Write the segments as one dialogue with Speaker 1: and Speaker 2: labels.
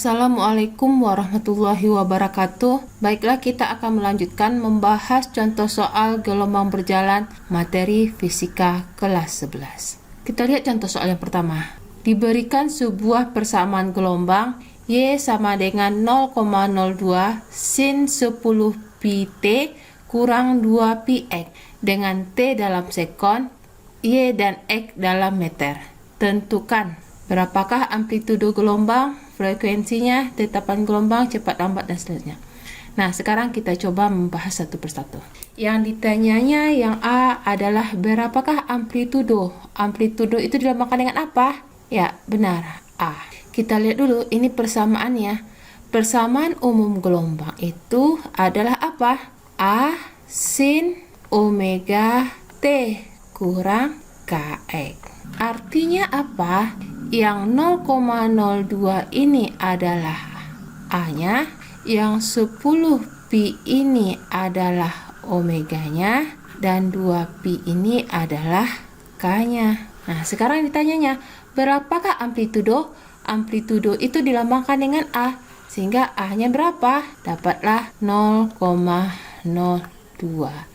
Speaker 1: Assalamualaikum warahmatullahi wabarakatuh. Baiklah, kita akan melanjutkan membahas contoh soal gelombang berjalan materi fisika kelas 11. Kita lihat contoh soal yang pertama. Diberikan sebuah persamaan gelombang Y sama dengan 0,02 sin 10 pi T kurang 2 pi X dengan T dalam sekon, Y dan X dalam meter. Tentukan berapakah amplitudo gelombang, frekuensinya, tetapan gelombang, cepat lambat, dan seterusnya. Nah, sekarang kita coba membahas satu persatu. Yang ditanyanya yang A adalah berapakah amplitudo? Amplitudo itu dilambangkan dengan apa? Ya, benar, A. Kita lihat dulu, ini persamaannya. Persamaan umum gelombang itu adalah apa? A sin omega T kurang Kx. Artinya apa? Yang 0,02 ini adalah A-nya, yang 10 pi ini adalah omeganya, dan 2 pi ini adalah K-nya. Nah, sekarang ditanyanya, berapakah amplitudo? Amplitudo itu dilambangkan dengan A, sehingga A-nya berapa? Dapatlah 0,02.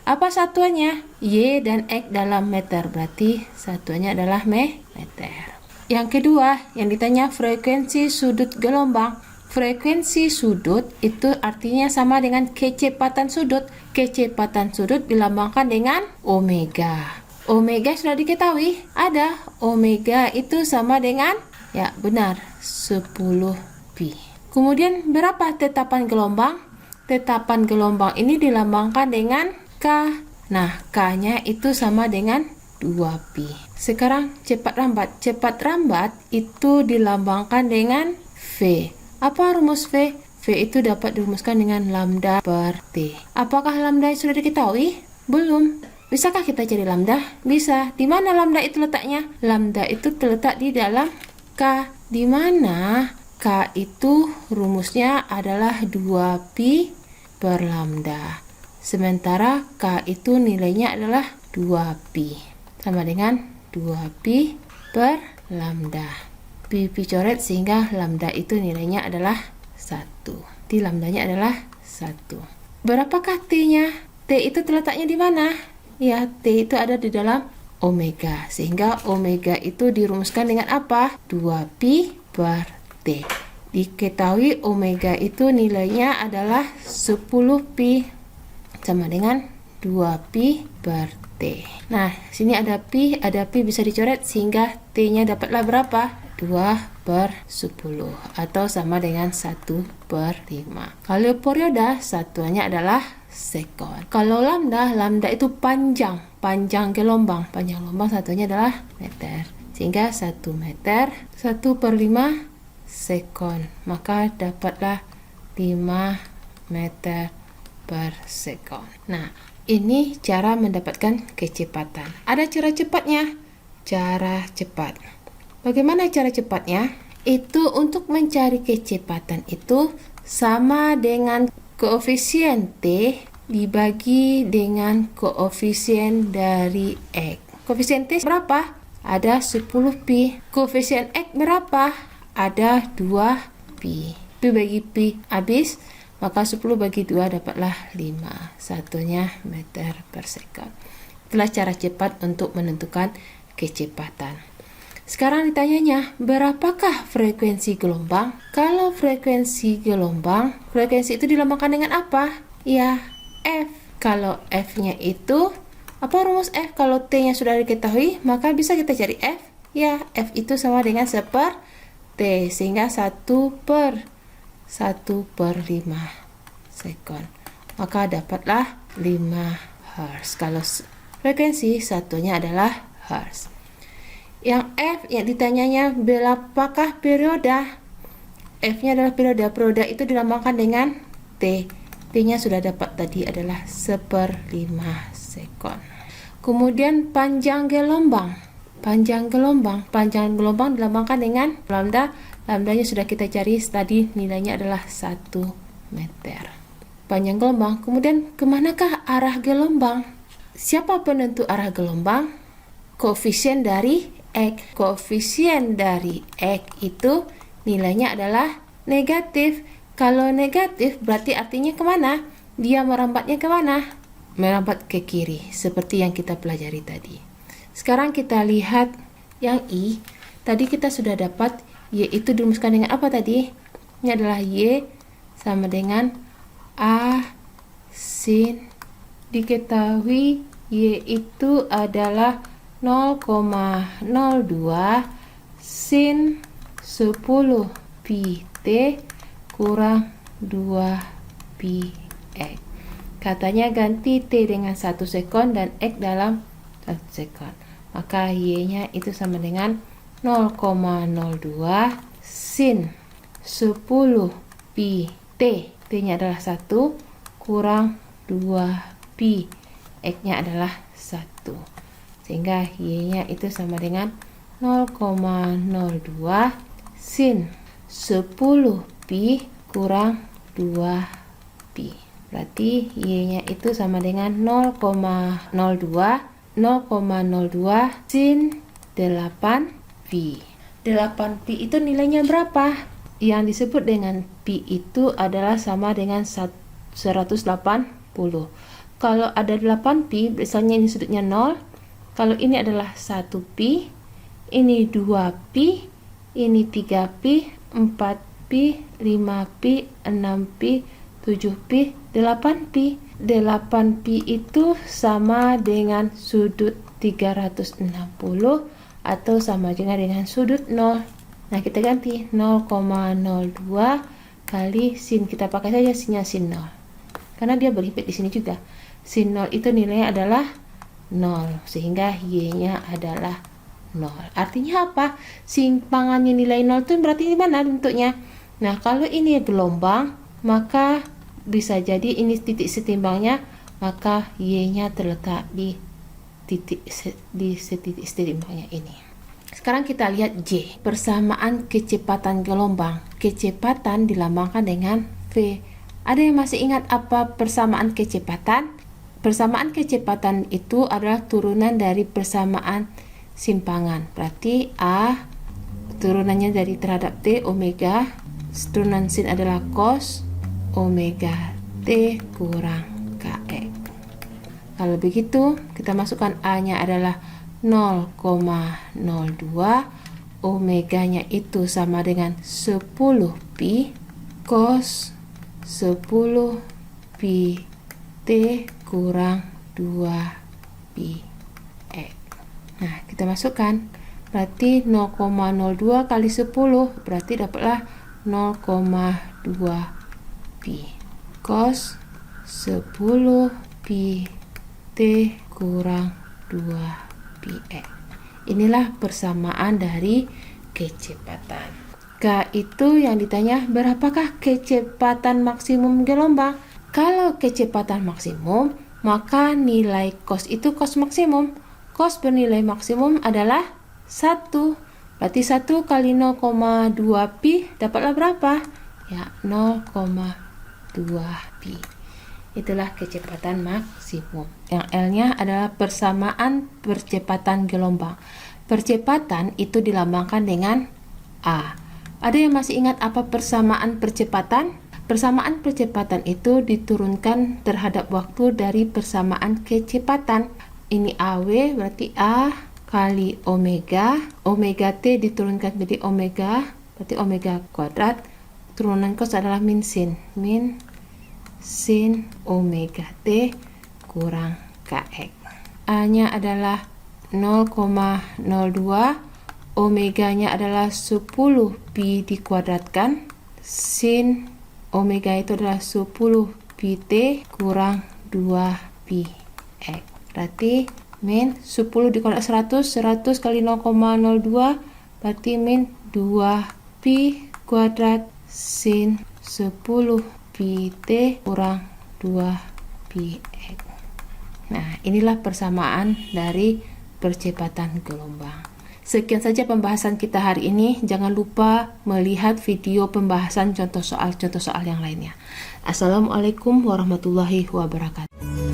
Speaker 1: Apa satuannya? Y dan X dalam meter, berarti satuannya adalah meter. Yang kedua, yang ditanya frekuensi sudut gelombang. Frekuensi sudut itu artinya sama dengan kecepatan sudut. Kecepatan sudut dilambangkan dengan omega. Omega sudah diketahui, ada. Omega itu sama dengan, ya benar, 10 pi. Kemudian berapa tetapan gelombang? Tetapan gelombang ini dilambangkan dengan K. Nah, K-nya itu sama dengan 2 pi. Sekarang cepat lambat. Cepat lambat itu dilambangkan dengan V. Apa rumus V? V itu dapat dirumuskan dengan lambda per T. Apakah lambda sudah diketahui? Belum. Bisakah kita cari lambda? Bisa. Di mana lambda itu letaknya? Lambda itu terletak di dalam K. Di mana K itu rumusnya adalah 2 pi per lambda. Sementara K itu nilainya adalah 2 pi. Sama dengan 2 pi per lambda. Pi coret sehingga lambda itu nilainya adalah 1. Di lambdanya adalah 1. Berapakah T-nya? T itu terletaknya di mana? Ya, T itu ada di dalam omega. Sehingga omega itu dirumuskan dengan apa? 2 pi per T. Diketahui omega itu nilainya adalah 10 pi sama dengan 2 pi per T. Nah, sini ada pi bisa dicoret sehingga T-nya dapatlah berapa? 2 per 10 atau sama dengan 1 per 5. Kalau perioda, satuannya adalah sekon. Kalau lambda itu panjang gelombang. Panjang gelombang satunya adalah meter. Sehingga 1 meter, 1 per 5 sekon. Maka dapatlah 5 meter per sekon. Nah, ini cara mendapatkan kecepatan. Ada cara cepatnya. Cara cepat. Bagaimana cara cepatnya? Itu untuk mencari kecepatan itu sama dengan koefisien T dibagi dengan koefisien dari X. Koefisien T berapa? Ada 10 pi. Koefisien X berapa? Ada 2 pi. Pi bagi pi habis, maka 10 bagi 2 dapatlah 5. Satunya meter per sekon. Itulah cara cepat untuk menentukan kecepatan. Sekarang ditanyanya, berapakah frekuensi gelombang? Kalau frekuensi gelombang, frekuensi itu dilambangkan dengan apa? Ya, F. Kalau F-nya itu, apa rumus F? Kalau T-nya sudah diketahui, maka bisa kita cari F. Ya, F itu sama dengan 1 per T, sehingga 1 per 5 sekon. Maka dapatlah 5 Hz. Kalau frekuensi satunya adalah Hz. Yang F yang ditanyanya berapakah perioda? F-nya adalah perioda. Perioda itu dilambangkan dengan T. T-nya sudah dapat tadi adalah 1/5 sekon. Kemudian panjang gelombang. Panjang gelombang dilambangkan dengan lambda. Lambdanya sudah kita cari tadi, nilainya adalah 1 meter. Panjang gelombang. Kemudian kemanakah arah gelombang? Siapa penentu arah gelombang? Koefisien dari X. Koefisien dari X itu nilainya adalah negatif. Kalau negatif berarti artinya kemana? Dia merambatnya kemana? Merambat ke kiri, seperti yang kita pelajari tadi. Sekarang kita lihat yang I. Tadi kita sudah dapat Y itu dirumuskan dengan apa tadi? Ini adalah Y sama dengan A sin. Diketahui Y itu adalah 0,02 sin 10 pi T kurang 2 pi X. Katanya ganti T dengan 1 sekon dan X dalam 1 sekon. Maka Y-nya itu sama dengan 0,02 sin 10 pi T. T-nya adalah 1 kurang 2 pi. X-nya adalah 1. Sehingga Y-nya itu sama dengan 0,02 sin 10 pi kurang 2 pi. Berarti Y-nya itu sama dengan 0,02 sin 8 pi. 8 pi itu nilainya berapa? Yang disebut dengan pi itu adalah sama dengan 180. Kalau ada 8 pi, misalnya ini sudutnya 0. Kalau ini adalah 1 pi, ini 2 pi, ini 3 pi, 4 pi, 5 pi, 6 pi, 7 pi, 8 pi. 8 pi itu sama dengan sudut 360 atau sama juga dengan sudut 0. Nah, kita ganti 0,02 kali sin. Kita pakai saja sinnya sin 0. Karena dia berhimpit di sini juga. Sin 0 itu nilainya adalah 0, sehingga Y-nya adalah 0. Artinya apa? Simpangannya nilai 0 itu berarti di mana bentuknya? Nah, kalau ini gelombang, maka bisa jadi ini titik setimbangnya, maka Y-nya terletak di titik setimbangnya ini. Sekarang kita lihat J, persamaan kecepatan gelombang. Kecepatan dilambangkan dengan V. Ada yang masih ingat apa persamaan kecepatan? Persamaan kecepatan itu adalah turunan dari persamaan simpangan. Berarti A turunannya dari terhadap T omega, turunan sin adalah cos omega T kurang kx. Kalau begitu, kita masukkan A-nya adalah 0,02, omeganya itu sama dengan 10 pi cos 10 pi T kurang 2 pi X. Nah, kita masukkan. Berarti 0,02 kali 10 berarti dapatlah 0,2 pi cos 10 pi T kurang 2 pi X. Inilah persamaan dari kecepatan. K itu yang ditanya berapakah kecepatan maksimum gelombang? Kalau kecepatan maksimum, maka nilai cos itu cos maksimum. Cos bernilai maksimum adalah 1. Berarti 1 kali 0,2 pi dapatlah berapa? Ya, 0,2 pi. Itulah kecepatan maksimum. Yang L-nya adalah persamaan percepatan gelombang. Percepatan itu dilambangkan dengan A. Ada yang masih ingat apa persamaan percepatan? Persamaan percepatan itu diturunkan terhadap waktu dari persamaan kecepatan. Ini AW berarti A kali omega. Omega T diturunkan menjadi omega, berarti omega kuadrat. Turunan cos adalah min sin. Min sin omega T kurang kx. A-nya adalah 0,02. Omeganya adalah 10 pi dikuadratkan. Sin omega itu adalah 10 pi T kurang 2 pi X. Berarti min 10 dikuadrat 100. 100 kali 0,02 berarti min 2 pi kuadrat sin 10 pi T kurang 2 pi X. Nah, inilah persamaan dari percepatan gelombang. Sekian saja pembahasan kita hari ini. Jangan lupa melihat video pembahasan contoh soal yang lainnya. Assalamualaikum warahmatullahi wabarakatuh.